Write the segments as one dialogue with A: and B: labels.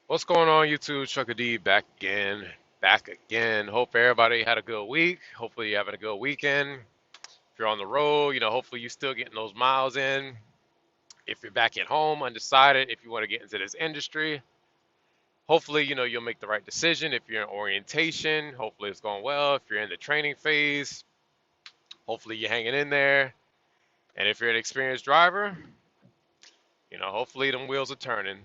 A: What's going on, YouTube? Chuck D back again. Back again. Hope everybody had a good week. Hopefully, you're having a good weekend. If you're on the road, hopefully you're still getting those miles in. If you're back at home, undecided, if you want to get into this industry, hopefully, you'll make the right decision. If you're in orientation, hopefully it's going well. If you're in the training phase, hopefully you're hanging in there. And if you're an experienced driver, hopefully them wheels are turning.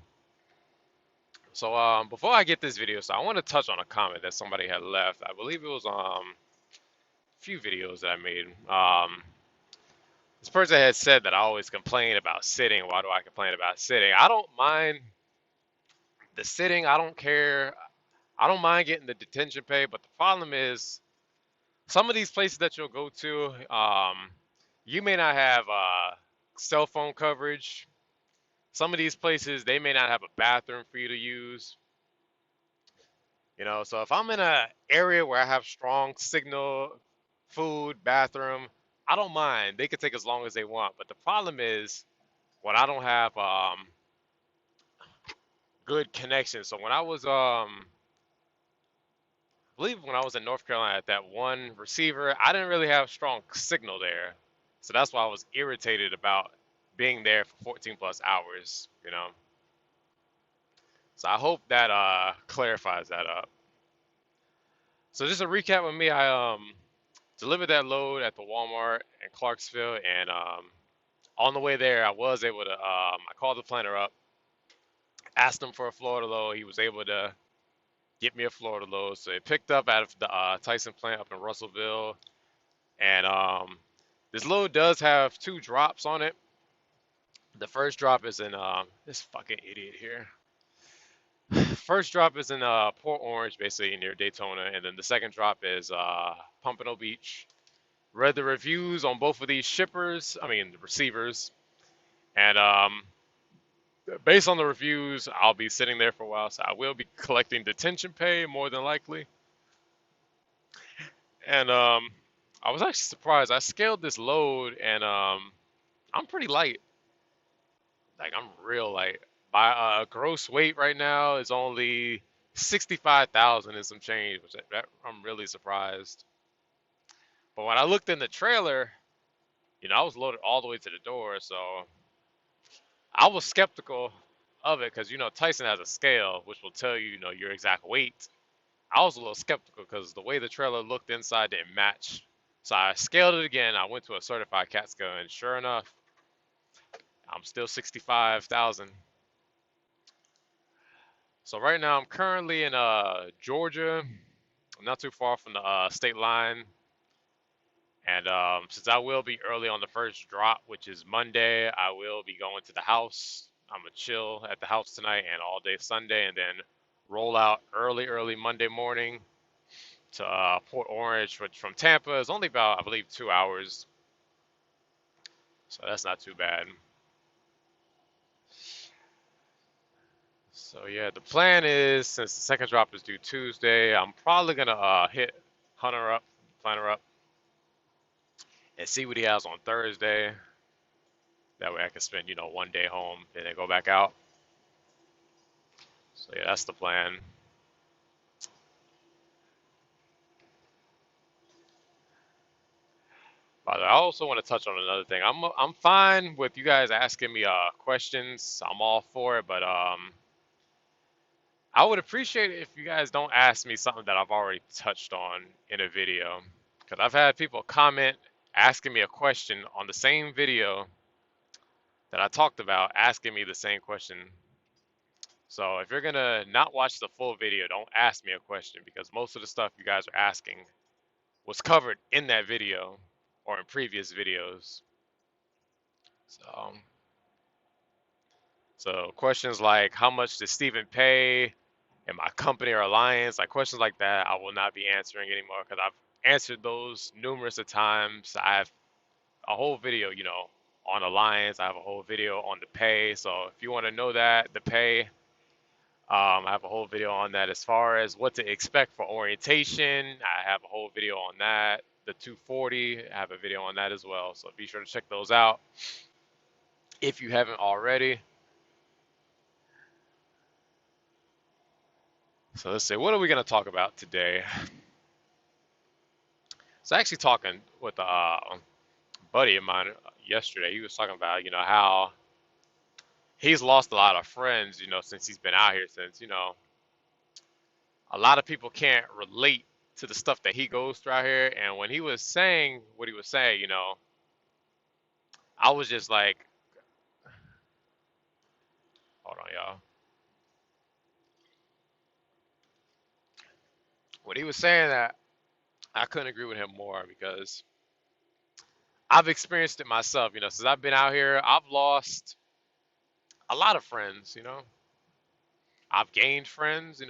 A: So before I get this video, so I want to touch on a comment that somebody had left. I believe it was a few videos that I made. This person had said that I always complain about sitting. Why do I complain about sitting? I don't mind the sitting. I don't care. I don't mind getting the detention pay, but the problem is some of these places that you'll go to, you may not have cell phone coverage. Some of these places, they may not have a bathroom for you to use. So if I'm in a area where I have strong signal, food, bathroom, I don't mind. They can take as long as they want. But the problem is when I don't have good connection. So when I was I believe when I was in North Carolina at that one receiver, I didn't really have strong signal there. So that's why I was irritated about being there for 14 plus hours. So I hope that clarifies that up. So just a recap with me, I delivered that load at the Walmart in Clarksville, and on the way there, I was able to. I called the planner up, asked him for a Florida load. He was able to get me a Florida load, so it picked up out of the Tyson plant up in Russellville, and this load does have two drops on it. The first drop is in this fucking idiot here. First drop is in Port Orange, basically near Daytona, and then the second drop is Pompano Beach. Read the reviews on both of these shippers, I mean the receivers, and based on the reviews, I'll be sitting there for a while, so I will be collecting detention pay more than likely. And I was actually surprised. I scaled this load, and I'm pretty light. Like I'm real light. My gross weight right now is only 65,000 and some change, which I'm really surprised. But when I looked in the trailer, I was loaded all the way to the door, so I was skeptical of it because Tyson has a scale which will tell you your exact weight. I was a little skeptical because the way the trailer looked inside didn't match. So I scaled it again. I went to a certified CAT scale, and sure enough, I'm still 65,000. So right now I'm currently in Georgia, not too far from the state line. And since I will be early on the first drop, which is Monday, I will be going to the house. I'm gonna chill at the house tonight and all day Sunday, and then roll out early Monday morning to Port Orange, which from Tampa is only about, I believe, 2 hours. So that's not too bad. So yeah, the plan is since the second drop is due Tuesday, I'm probably gonna hit Hunter up, Planner up, and see what he has on Thursday. That way I can spend, one day home and then go back out. So yeah, that's the plan. But I also want to touch on another thing. I'm fine with you guys asking me questions. I'm all for it, but I would appreciate it if you guys don't ask me something that I've already touched on in a video. Because I've had people comment asking me a question on the same video that I talked about, asking me the same question. So if you're gonna not watch the full video, don't ask me a question because most of the stuff you guys are asking was covered in that video or in previous videos. So, so questions like how much does Stephen pay in my company or alliance, like questions like that, I will not be answering anymore because I've answered those numerous of times. I have a whole video, on alliance. I have a whole video on the pay. So if you want to know that, the pay, I have a whole video on that. As far as what to expect for orientation, I have a whole video on that. The 240, I have a video on that as well. So be sure to check those out if you haven't already. So let's see, what are we gonna talk about today? So actually talking with a buddy of mine yesterday. He was talking about, how he's lost a lot of friends, since he's been out here, since, a lot of people can't relate to the stuff that he goes through out here. And when he was saying what he was saying, I was just like, hold on, y'all. When he was saying that, I couldn't agree with him more because I've experienced it myself, since I've been out here, I've lost a lot of friends, I've gained friends,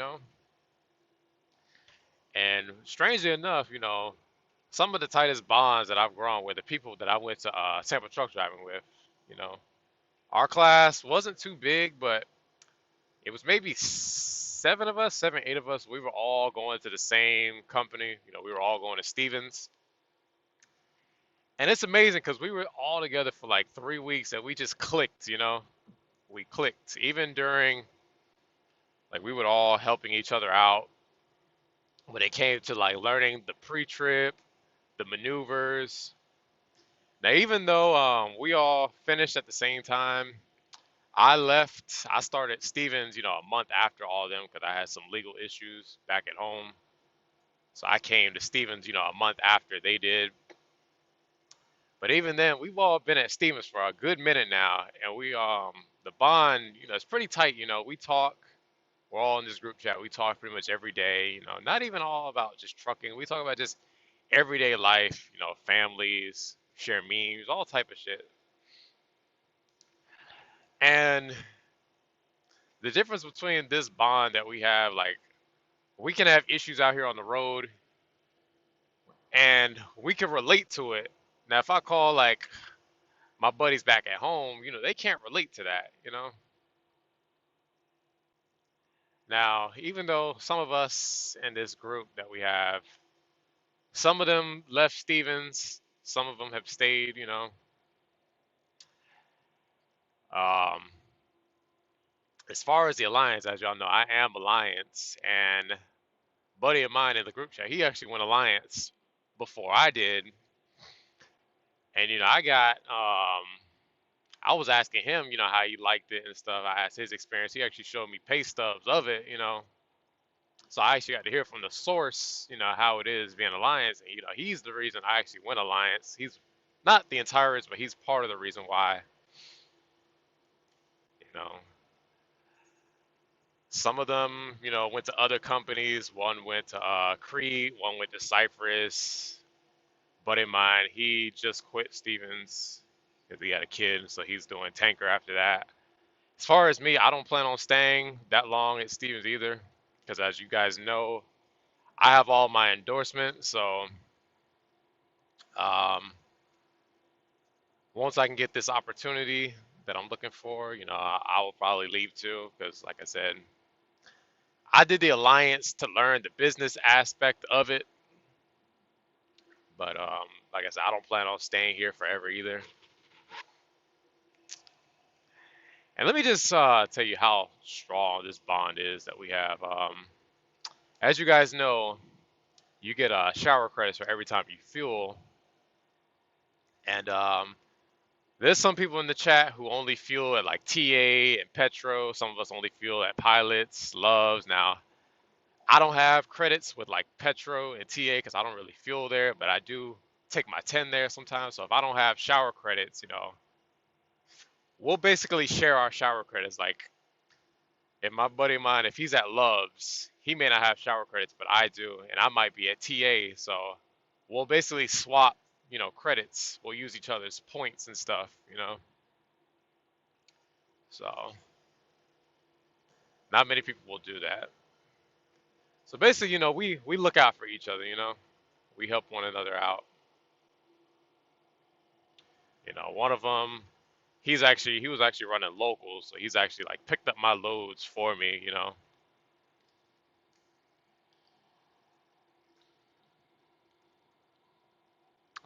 A: and strangely enough, some of the tightest bonds that I've grown with the people that I went to sample truck driving with, you know, our class wasn't too big, but it was maybe seven of us, seven, eight of us. We were all going to the same company. We were all going to Stevens. And it's amazing because we were all together for like 3 weeks and we just clicked, We clicked. Even during, like, we were all helping each other out when it came to like learning the pre trip, the maneuvers. Now, even though we all finished at the same time, I started Stevens, a month after all of them because I had some legal issues back at home. So I came to Stevens, a month after they did. But even then, we've all been at Stevens for a good minute now, and the bond, it's pretty tight. We talk. We're all in this group chat. We talk pretty much every day. Not even all about just trucking. We talk about just everyday life. Families, share memes, all type of shit. And the difference between this bond that we have, like, we can have issues out here on the road, and we can relate to it. Now, if I call like my buddies back at home, they can't relate to that. Now, even though some of us in this group that we have, some of them left Stevens, some of them have stayed. Um, as far as the Alliance, as y'all know, I am Alliance, and buddy of mine in the group chat, he actually went Alliance before I did, and I was asking him, how he liked it and stuff. I asked his experience. He actually showed me pay stubs of it. So I actually got to hear from the source, how it is being Alliance. And, he's the reason I actually went Alliance. He's not the entire reason, but he's part of the reason why, you know. Some of them, went to other companies. One went to Crete, one went to Cypress. But in mine, he just quit Stevens because he had a kid, so he's doing tanker after that. As far as me, I don't plan on staying that long at Stevens either, because as you guys know, I have all my endorsements. So um, once I can get this opportunity that I'm looking for, I will probably leave too, because like I said, I did the alliance to learn the business aspect of it, but like I said, I don't plan on staying here forever either. And let me just tell you how strong this bond is that we have. As you guys know, you get shower credits for every time you fuel. And there's some people in the chat who only fuel at like TA and Petro. Some of us only fuel at Pilots, Loves. Now, I don't have credits with like Petro and TA because I don't really fuel there, but I do take my 10 there sometimes. So if I don't have shower credits, we'll basically share our shower credits. Like, if my buddy of mine, if he's at Loves, he may not have shower credits, but I do, and I might be at TA. So we'll basically swap, credits. We'll use each other's points and stuff. So not many people will do that. So basically, we look out for each other. We help one another out. One of them, he was actually running locals, so he's actually like picked up my loads for me.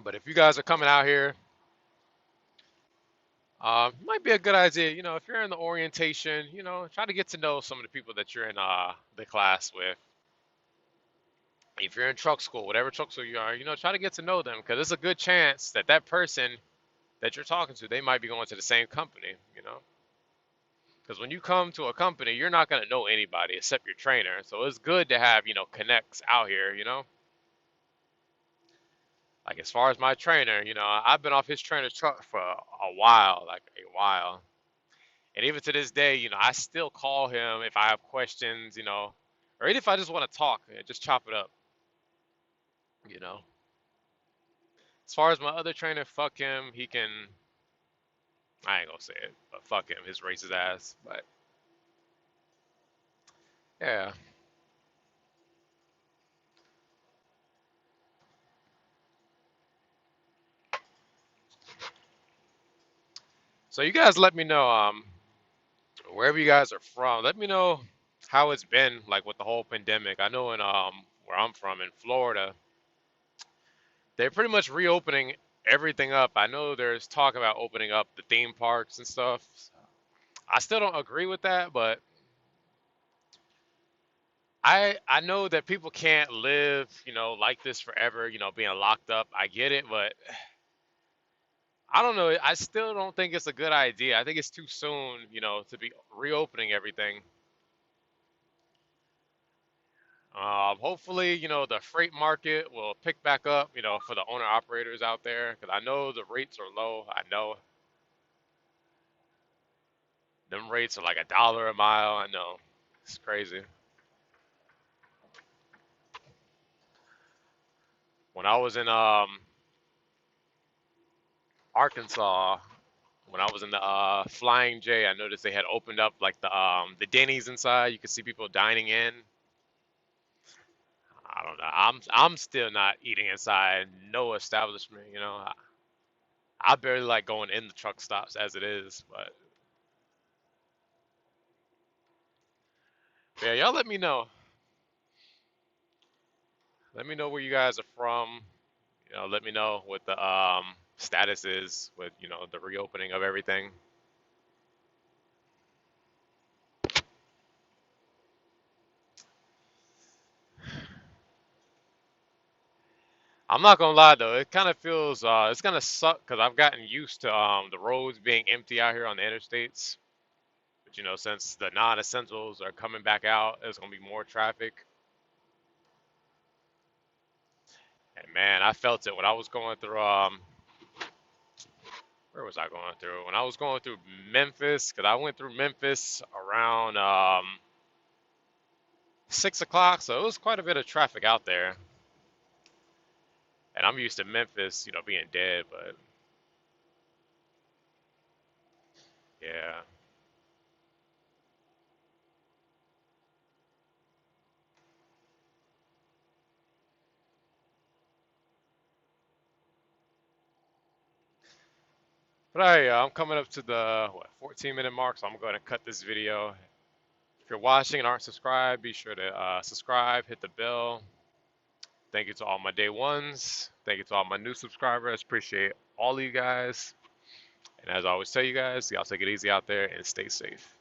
A: But if you guys are coming out here, Might be a good idea, if you're in the orientation, try to get to know some of the people that you're in the class with. If you're in truck school, whatever truck school you are, try to get to know them because there's a good chance that that person that you're talking to, they might be going to the same company. Because when you come to a company, you're not going to know anybody except your trainer. So it's good to have, connects out here. Like as far as my trainer, I've been off his trainer's truck for a while, like a while. And even to this day, I still call him if I have questions, or even if I just want to talk, just chop it up, you know. As far as my other trainer, fuck him. He can, I ain't gonna say it, but fuck him, his racist ass. But yeah. So you guys let me know, wherever you guys are from, let me know how it's been like with the whole pandemic. I know in where I'm from in Florida, they're pretty much reopening everything up. I know there's talk about opening up the theme parks and stuff. I still don't agree with that, but I know that people can't live, like this forever, being locked up. I get it, but I don't know. I still don't think it's a good idea. I think it's too soon, to be reopening everything. Hopefully, the freight market will pick back up, for the owner operators out there, because I know the rates are low. I know them rates are like $1 a mile. I know it's crazy. When I was in Arkansas, when I was in the Flying J, I noticed they had opened up like the Denny's inside. You could see people dining in. I don't know. I'm still not eating inside no establishment. I barely like going in the truck stops as it is. But yeah, y'all let me know. Let me know where you guys are from. Let me know what the status is with the reopening of everything. I'm not gonna lie though, it kind of feels it's gonna suck because I've gotten used to the roads being empty out here on the interstates. But since the non-essentials are coming back out, there's gonna be more traffic. And man, I felt it when I was going through where was I going through? When I was going through Memphis, because I went through Memphis around 6 o'clock, so it was quite a bit of traffic out there. And I'm used to Memphis, being dead, but yeah. But I'm coming up to the 14-minute mark, so I'm going to cut this video. If you're watching and aren't subscribed, be sure to subscribe, hit the bell. Thank you to all my day ones. Thank you to all my new subscribers. Appreciate all of you guys. And as I always tell you guys, y'all take it easy out there and stay safe.